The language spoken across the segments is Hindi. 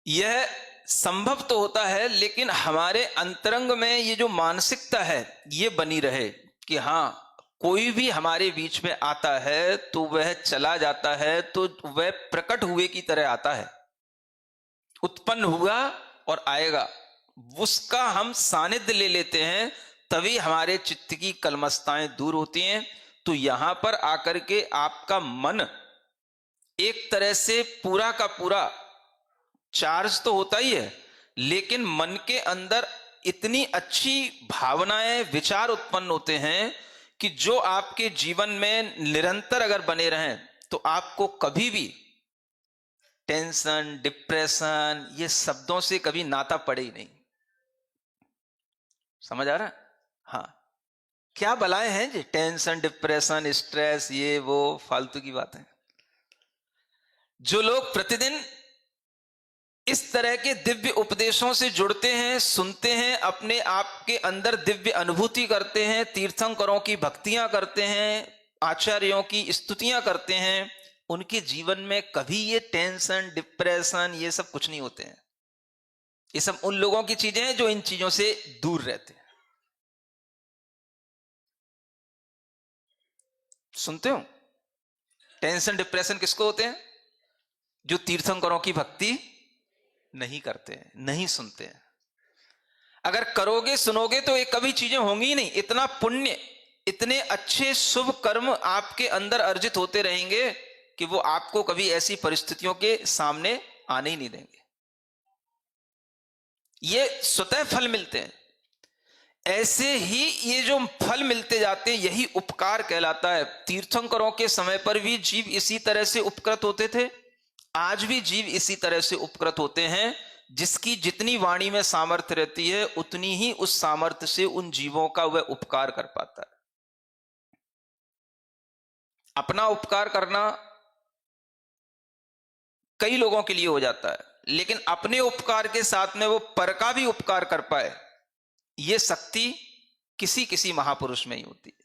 यह संभव तो होता है, लेकिन हमारे अंतरंग में ये जो मानसिकता है ये बनी रहे कि हाँ, कोई भी हमारे बीच में आता है तो वह चला जाता है, तो वह प्रकट हुए की तरह आता है, उत्पन्न हुआ और आएगा, उसका हम सानिध्य ले लेते हैं, तभी हमारे चित्त की कलमस्ताएं दूर होती हैं। तो यहां पर आकर के आपका मन एक तरह से पूरा का पूरा चार्ज तो होता ही है, लेकिन मन के अंदर इतनी अच्छी भावनाएं, विचार उत्पन्न होते हैं कि जो आपके जीवन में निरंतर अगर बने रहें तो आपको कभी भी टेंशन, डिप्रेशन, ये शब्दों से कभी नाता पड़े ही नहीं। समझ आ रहा? हाँ, क्या बलाएं हैं जी, टेंशन, डिप्रेशन, स्ट्रेस, ये वो फालतू की बातें। जो लोग प्रतिदिन इस तरह के दिव्य उपदेशों से जुड़ते हैं, सुनते हैं, अपने आप के अंदर दिव्य अनुभूति करते हैं, तीर्थंकरों की भक्तियां करते हैं, आचार्यों की स्तुतियां करते हैं, उनके जीवन में कभी ये टेंशन, डिप्रेशन, ये सब कुछ नहीं होते हैं। ये सब उन लोगों की चीजें हैं जो इन चीजों से दूर रहते हैं। सुनते हो? टेंशन, डिप्रेशन किसको होते हैं? जो तीर्थंकरों की भक्ति नहीं करते हैं, नहीं सुनते हैं। अगर करोगे, सुनोगे तो ये कभी चीजें होंगी ही नहीं। इतना पुण्य, इतने अच्छे शुभ कर्म आपके अंदर अर्जित होते रहेंगे कि वो आपको कभी ऐसी परिस्थितियों के सामने आने ही नहीं देंगे। ये स्वतः फल मिलते हैं। ऐसे ही ये जो फल मिलते जाते हैं, यही उपकार कहलाता है। तीर्थंकरों के समय पर भी जीव इसी तरह से उपकृत होते थे, आज भी जीव इसी तरह से उपकृत होते हैं। जिसकी जितनी वाणी में सामर्थ्य रहती है, उतनी ही उस सामर्थ्य से उन जीवों का वह उपकार कर पाता है। अपना उपकार करना कई लोगों के लिए हो जाता है, लेकिन अपने उपकार के साथ में वो पर का भी उपकार कर पाए, ये शक्ति किसी किसी महापुरुष में ही होती है।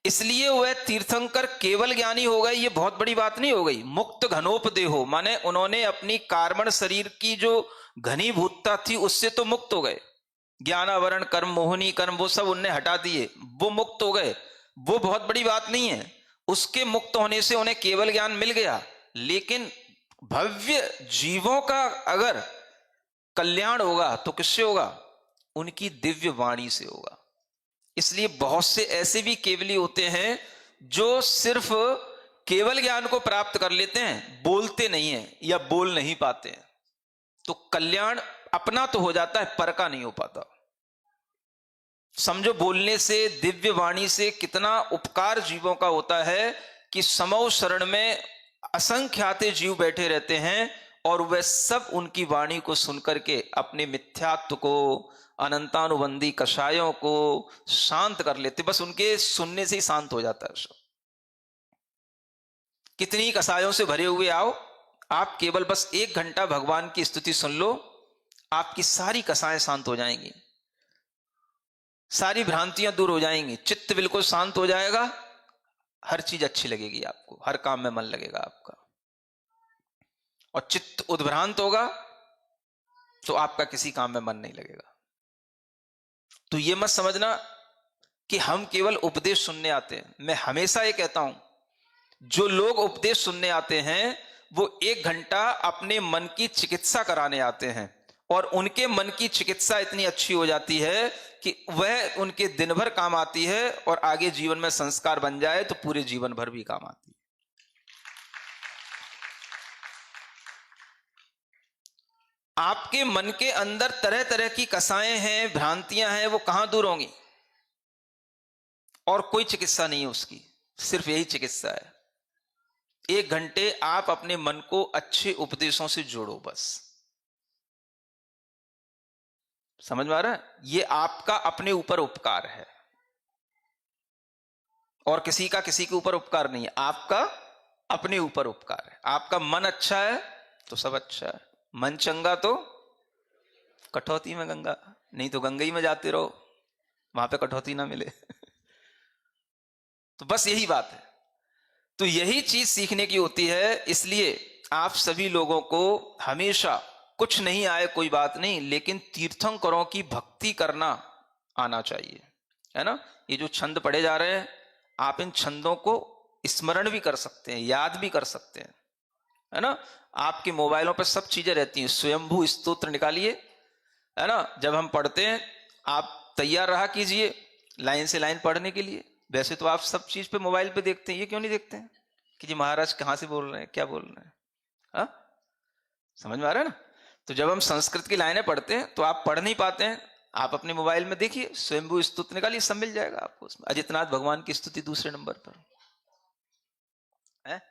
इसलिए वह तीर्थंकर केवल ज्ञानी हो गए, ये बहुत बड़ी बात नहीं हो गई। मुक्त घनोपदेहो, माने उन्होंने अपनी कार्बन शरीर की जो घनीभूतता थी उससे तो मुक्त हो गए। ज्ञानावरण कर्म, मोहिनी कर्म, वो सब उन्हें हटा दिए, वो मुक्त हो गए। वो बहुत बड़ी बात नहीं है। उसके मुक्त होने से उन्हें केवल ज्ञान मिल गया, लेकिन भव्य जीवों का अगर कल्याण होगा तो किससे होगा? उनकी दिव्य वाणी से होगा। इसलिए बहुत से ऐसे भी केवली होते हैं जो सिर्फ केवल ज्ञान को प्राप्त कर लेते हैं, बोलते नहीं है या बोल नहीं पाते हैं, तो कल्याण अपना तो हो जाता है, पर का नहीं हो पाता। समझो, बोलने से, दिव्य वाणी से कितना उपकार जीवों का होता है कि समौ शरण में असंख्याते जीव बैठे रहते हैं और वह सब उनकी वाणी को सुनकर के अपने मिथ्यात्व को, अनंतानुबंधी कषायों को शांत कर लेते। बस उनके सुनने से ही शांत हो जाता है सब। कितनी कषायों से भरे हुए आओ, आप केवल बस 1 घंटा भगवान की स्तुति सुन लो, आपकी सारी कषाएं शांत हो जाएंगी, सारी भ्रांतियां दूर हो जाएंगी, चित्त बिल्कुल शांत हो जाएगा, हर चीज अच्छी लगेगी आपको, हर काम में मन लगेगा आपका। और चित्त उद्भ्रांत होगा तो आपका किसी काम में मन नहीं लगेगा। तो ये मत समझना कि हम केवल उपदेश सुनने आते हैं। मैं हमेशा ये कहता हूं, जो लोग उपदेश सुनने आते हैं वो 1 घंटा अपने मन की चिकित्सा कराने आते हैं, और उनके मन की चिकित्सा इतनी अच्छी हो जाती है कि वह उनके दिन भर काम आती है, और आगे जीवन में संस्कार बन जाए तो पूरे जीवन भर भी काम आती है। आपके मन के अंदर तरह तरह की कसाएं हैं, भ्रांतियां हैं, वो कहां दूर होंगी? और कोई चिकित्सा नहीं है उसकी, सिर्फ यही चिकित्सा है। 1 घंटे आप अपने मन को अच्छे उपदेशों से जोड़ो, बस। समझ में आ रहा है? ये आपका अपने ऊपर उपकार है, और किसी का किसी के ऊपर उपकार नहीं है, आपका अपने ऊपर उपकार है। आपका मन अच्छा है तो सब अच्छा है। मन चंगा तो कटौती में गंगा, नहीं तो गंगा ही में जाते रहो, वहां पे कटौती ना मिले। तो बस यही बात है। तो यही चीज सीखने की होती है। इसलिए आप सभी लोगों को हमेशा कुछ नहीं आए कोई बात नहीं, लेकिन तीर्थंकरों की भक्ति करना आना चाहिए, है ना। ये जो छंद पढ़े जा रहे हैं, आप इन छंदों को स्मरण भी कर सकते हैं, याद भी कर सकते हैं, है ना। आपके मोबाइलों पर सब चीजें रहती हैं। स्वयंभू स्तोत्र निकालिए, है ना। जब हम पढ़ते हैं आप तैयार रहा कीजिए लाइन से लाइन पढ़ने के लिए। वैसे तो आप सब चीज पे मोबाइल पे देखते हैं, ये क्यों नहीं देखते हैं कि जी महाराज कहाँ से बोल रहे हैं, क्या बोल रहे हैं, हाँ? समझ में आ रहा है ना। तो जब हम संस्कृत की लाइनें पढ़ते हैं तो आप पढ़ नहीं पाते हैं, आप अपने मोबाइल में देखिए, स्वयंभू स्तुति निकालिए, सब मिल जाएगा आपको उसमें। अजितनाथ भगवान की स्तुति दूसरे नंबर पर है।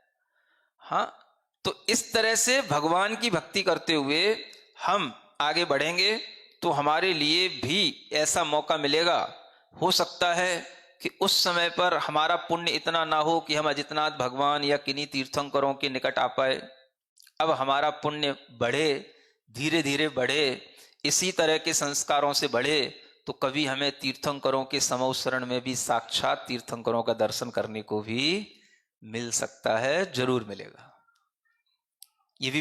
हाँ, तो इस तरह से भगवान की भक्ति करते हुए हम आगे बढ़ेंगे तो हमारे लिए भी ऐसा मौका मिलेगा। हो सकता है कि उस समय पर हमारा पुण्य इतना ना हो कि हम अजितनाथ भगवान या किन्हीं तीर्थंकरों के निकट आ पाए। अब हमारा पुण्य बढ़े, धीरे धीरे बढ़े, इसी तरह के संस्कारों से बढ़े, तो कभी हमें तीर्थंकरों के समौशरण में भी साक्षात तीर्थंकरों का दर्शन करने को भी मिल सकता है, जरूर मिलेगा। ये भी